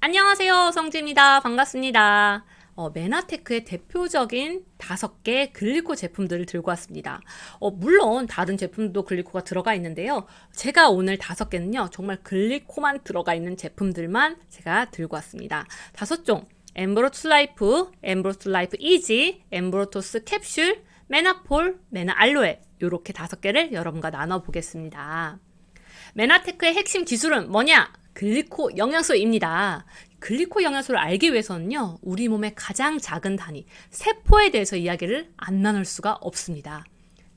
안녕하세요. 성지입니다. 반갑습니다. 메나테크의 대표적인 5개 글리코 제품들을 들고 왔습니다. 물론 다른 제품도 글리코가 들어가 있는데요. 제가 오늘 5개는요. 정말 글리코만 들어가 있는 제품들만 제가 들고 왔습니다. 5종. 엠브로토스 라이프, 엠브로토스 라이프 이지, 엠브로토스 캡슐, 메나폴, 메나 알로에 이렇게 5개를 여러분과 나눠보겠습니다. 메나테크의 핵심 기술은 뭐냐? 글리코 영양소입니다. 글리코 영양소를 알기 위해서는요, 우리 몸의 가장 작은 단위, 세포에 대해서 이야기를 안 나눌 수가 없습니다.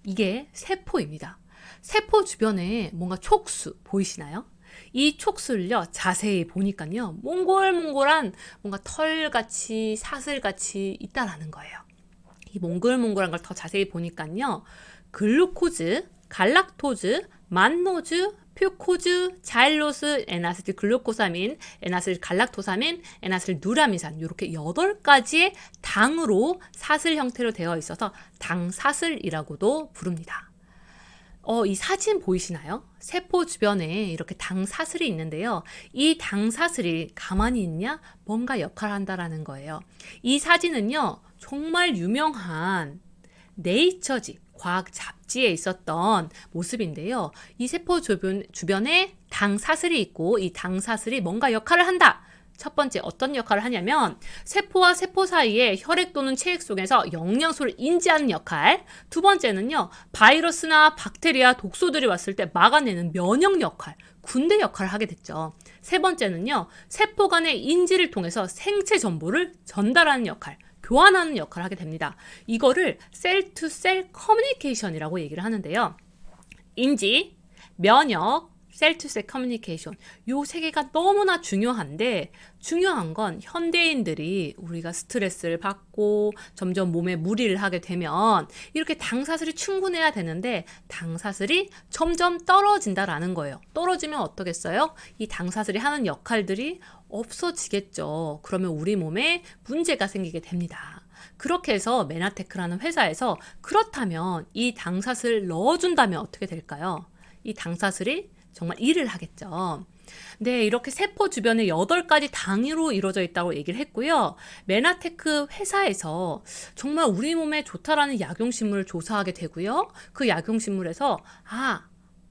이게 세포입니다. 세포 주변에 뭔가 촉수 보이시나요? 이 촉수를요, 자세히 보니까요, 몽골몽골한 뭔가 털같이 사슬같이 있다라는 거예요. 이 몽글몽글한 걸 더 자세히 보니까요, 글루코즈, 갈락토즈, 만노즈, 퓨코즈, 자일로스, 에나세틸 글루코사민, 에나세틸 갈락토사민, 에나세틸 누라미산 이렇게 8가지의 당으로 사슬 형태로 되어 있어서 당사슬이라고도 부릅니다. 이 사진 보이시나요? 세포 주변에 이렇게 당사슬이 있는데요. 이 당사슬이 가만히 있냐? 뭔가 역할을 한다라는 거예요. 이 사진은요, 정말 유명한 네이처지 과학 잡지에 있었던 모습인데요. 이 세포 주변에 당사슬이 있고 이 당사슬이 뭔가 역할을 한다. 첫 번째 어떤 역할을 하냐면 세포와 세포 사이에 혈액 또는 체액 속에서 영양소를 인지하는 역할. 두 번째는요. 바이러스나 박테리아, 독소들이 왔을 때 막아내는 면역 역할, 군대 역할을 하게 됐죠. 세 번째는요. 세포 간의 인지를 통해서 생체 정보를 전달하는 역할. 교환하는 역할을 하게 됩니다. 이거를 셀 투 셀 커뮤니케이션이라고 얘기를 하는데요. 인지, 면역, 셀 투 셀 커뮤니케이션 요 세 개가 너무나 중요한데 중요한 건 현대인들이 우리가 스트레스를 받고 점점 몸에 무리를 하게 되면 이렇게 당사슬이 충분해야 되는데 당사슬이 점점 떨어진다라는 거예요. 떨어지면 어떻겠어요? 이 당사슬이 하는 역할들이 없어지겠죠. 그러면 우리 몸에 문제가 생기게 됩니다. 그렇게 해서 메나테크라는 회사에서 그렇다면 이 당사슬 넣어준다면 어떻게 될까요? 이 당사슬이 정말 일을 하겠죠. 네, 이렇게 세포 주변에 8가지 당으로 이루어져 있다고 얘기를 했고요. 메나테크 회사에서 정말 우리 몸에 좋다라는 약용식물을 조사하게 되고요. 그 약용식물에서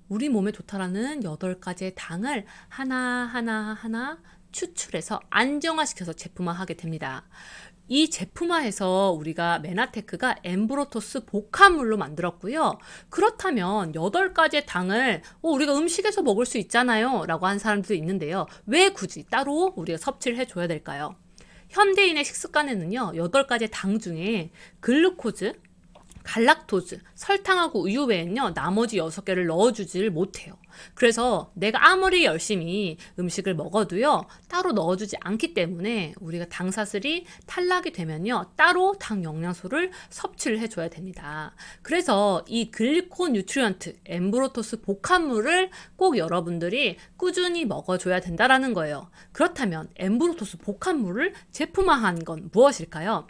우리 몸에 좋다라는 8가지의 당을 하나하나 추출해서 안정화시켜서 제품화하게 됩니다. 이 제품화해서 우리가 메나테크가 엠브로토스 복합물로 만들었고요. 그렇다면 8가지의 당을 우리가 음식에서 먹을 수 있잖아요 라고 한 사람들도 있는데요. 왜 굳이 따로 우리가 섭취를 해줘야 될까요? 현대인의 식습관에는요. 8가지의 당 중에 글루코즈, 갈락토즈, 설탕하고 우유 외에는요. 나머지 6개를 넣어주지를 못해요. 그래서 내가 아무리 열심히 음식을 먹어도요. 따로 넣어주지 않기 때문에 우리가 당사슬이 탈락이 되면요. 따로 당 영양소를 섭취를 해줘야 됩니다. 그래서 이 글리코 뉴트리언트, 엠브로토스 복합물을 꼭 여러분들이 꾸준히 먹어줘야 된다라는 거예요. 그렇다면 엠브로토스 복합물을 제품화한 건 무엇일까요?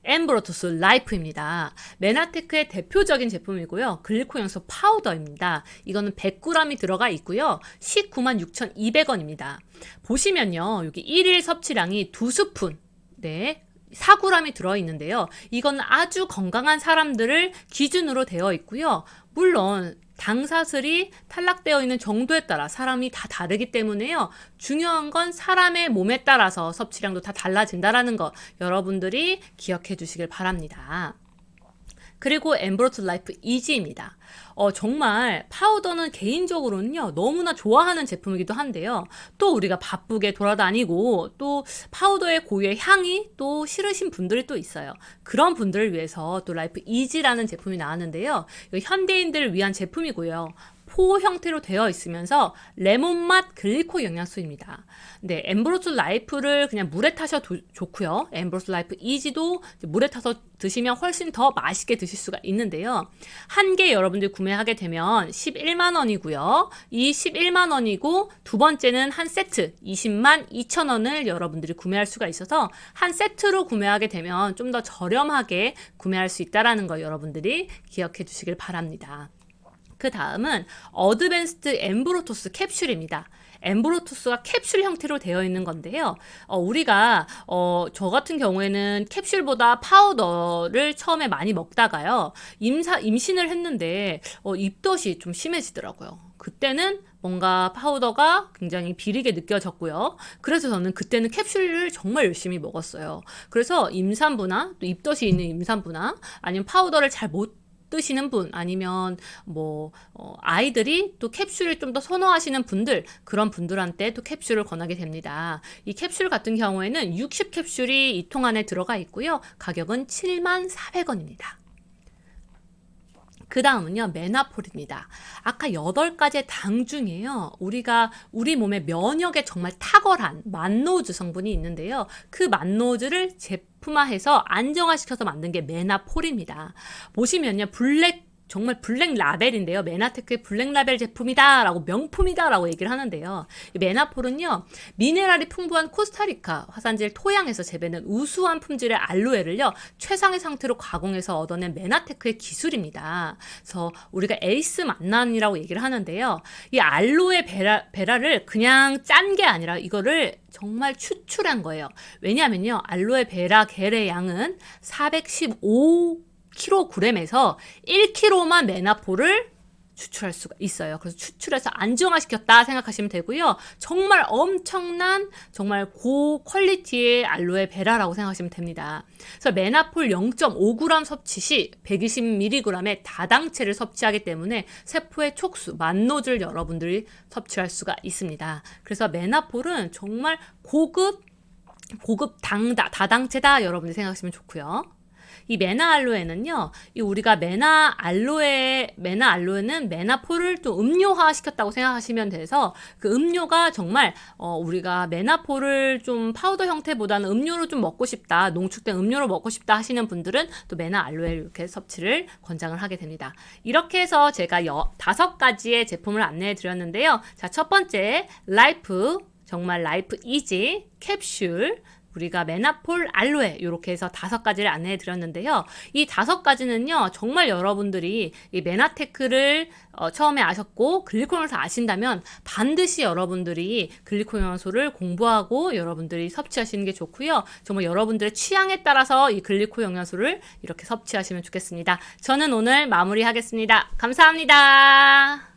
엠브로토스 라이프입니다. 메나테크의 대표적인 제품이고요. 글리코 영양소 파우더입니다. 이거는 100g이 들어가 있고요. 196,200원입니다. 보시면요. 여기 1일 섭취량이 2스푼, 4g이 들어있는데요. 이건 아주 건강한 사람들을 기준으로 되어 있고요. 물론 당사슬이 탈락되어 있는 정도에 따라 사람이 다 다르기 때문에요. 중요한 건 사람의 몸에 따라서 섭취량도 다 달라진다는 거 여러분들이 기억해 주시길 바랍니다. 그리고 엠브로토스 라이프 이지입니다. 정말 파우더는 개인적으로는요, 너무나 좋아하는 제품이기도 한데요. 또 우리가 바쁘게 돌아다니고 또 파우더의 고유의 향이 또 싫으신 분들이 또 있어요. 그런 분들을 위해서 또 라이프 이지라는 제품이 나왔는데요. 현대인들을 위한 제품이고요. 포 형태로 되어 있으면서 레몬맛 글리코 영양소입니다. 네, 엠브로스 라이프를 그냥 물에 타셔도 좋고요. 엠브로스 라이프 이지도 물에 타서 드시면 훨씬 더 맛있게 드실 수가 있는데요. 한 개 여러분들이 구매하게 되면 11만 원이고요. 이 11만 원이고 두 번째는 한 세트 20만 2천 원을 여러분들이 구매할 수가 있어서 한 세트로 구매하게 되면 좀 더 저렴하게 구매할 수 있다는 거 여러분들이 기억해 주시길 바랍니다. 그 다음은 어드밴스드 엠브로토스 캡슐입니다. 엠브로투스가 캡슐 형태로 되어 있는 건데요. 우리가 저 같은 경우에는 캡슐보다 파우더를 처음에 많이 먹다가요. 임신을 했는데 입덧이 좀 심해지더라고요. 그때는 뭔가 파우더가 굉장히 비리게 느껴졌고요. 그래서 저는 그때는 캡슐을 정말 열심히 먹었어요. 그래서 임산부나 또 입덧이 있는 임산부나 아니면 파우더를 잘 못 드시는 분 아니면 아이들이 또 캡슐을 좀 더 선호하시는 분들 그런 분들한테 또 캡슐을 권하게 됩니다. 이 캡슐 같은 경우에는 60캡슐이 이 통 안에 들어가 있고요. 가격은 74,000원입니다. 그 다음은요, 메나폴입니다. 아까 8가지의 당 중에요, 우리 몸의 면역에 정말 탁월한 만노즈 성분이 있는데요. 그 만노즈를 제품화해서 안정화시켜서 만든 게 메나폴입니다. 보시면요, 정말 블랙 라벨인데요. 메나테크의 블랙 라벨 제품이다 라고 명품이다 라고 얘기를 하는데요. 이 메나폴은요, 미네랄이 풍부한 코스타리카 화산지를 토양에서 재배는 우수한 품질의 알로에를요, 최상의 상태로 가공해서 얻어낸 메나테크의 기술입니다. 그래서 우리가 에이스 만난이라고 얘기를 하는데요. 이 알로에 베라를 그냥 짠 게 아니라 이거를 정말 추출한 거예요. 왜냐하면요, 알로에 베라 겔의 양은 415kg에서 1kg만 메나폴을 추출할 수가 있어요. 그래서 추출해서 안정화시켰다 생각하시면 되고요. 정말 엄청난 정말 고퀄리티의 알로에 베라라고 생각하시면 됩니다. 그래서 메나폴 0.5g 섭취 시 120mg의 다당체를 섭취하기 때문에 세포의 촉수, 만노즈를 여러분들이 섭취할 수가 있습니다. 그래서 메나폴은 정말 고급 다당체다 여러분들이 생각하시면 좋고요. 이 메나알로에는요, 우리가 메나알로에는 메나폴을 또 음료화 시켰다고 생각하시면 돼서 그 음료가 정말 우리가 메나폴을 좀 파우더 형태보다는 음료로 좀 먹고 싶다, 농축된 음료로 먹고 싶다 하시는 분들은 또 메나알로에를 이렇게 섭취를 권장을 하게 됩니다. 이렇게 해서 제가 5가지의 제품을 안내해 드렸는데요. 자, 첫 번째 정말 라이프 이지 캡슐, 우리가 메나폴, 알로에 이렇게 해서 5가지를 안내해 드렸는데요. 이 5가지는요, 정말 여러분들이 이 메나테크를 처음에 아셨고 글리코영양소 아신다면 반드시 여러분들이 글리코영양소를 공부하고 여러분들이 섭취하시는 게 좋고요. 정말 여러분들의 취향에 따라서 이 글리코영양소를 이렇게 섭취하시면 좋겠습니다. 저는 오늘 마무리하겠습니다. 감사합니다.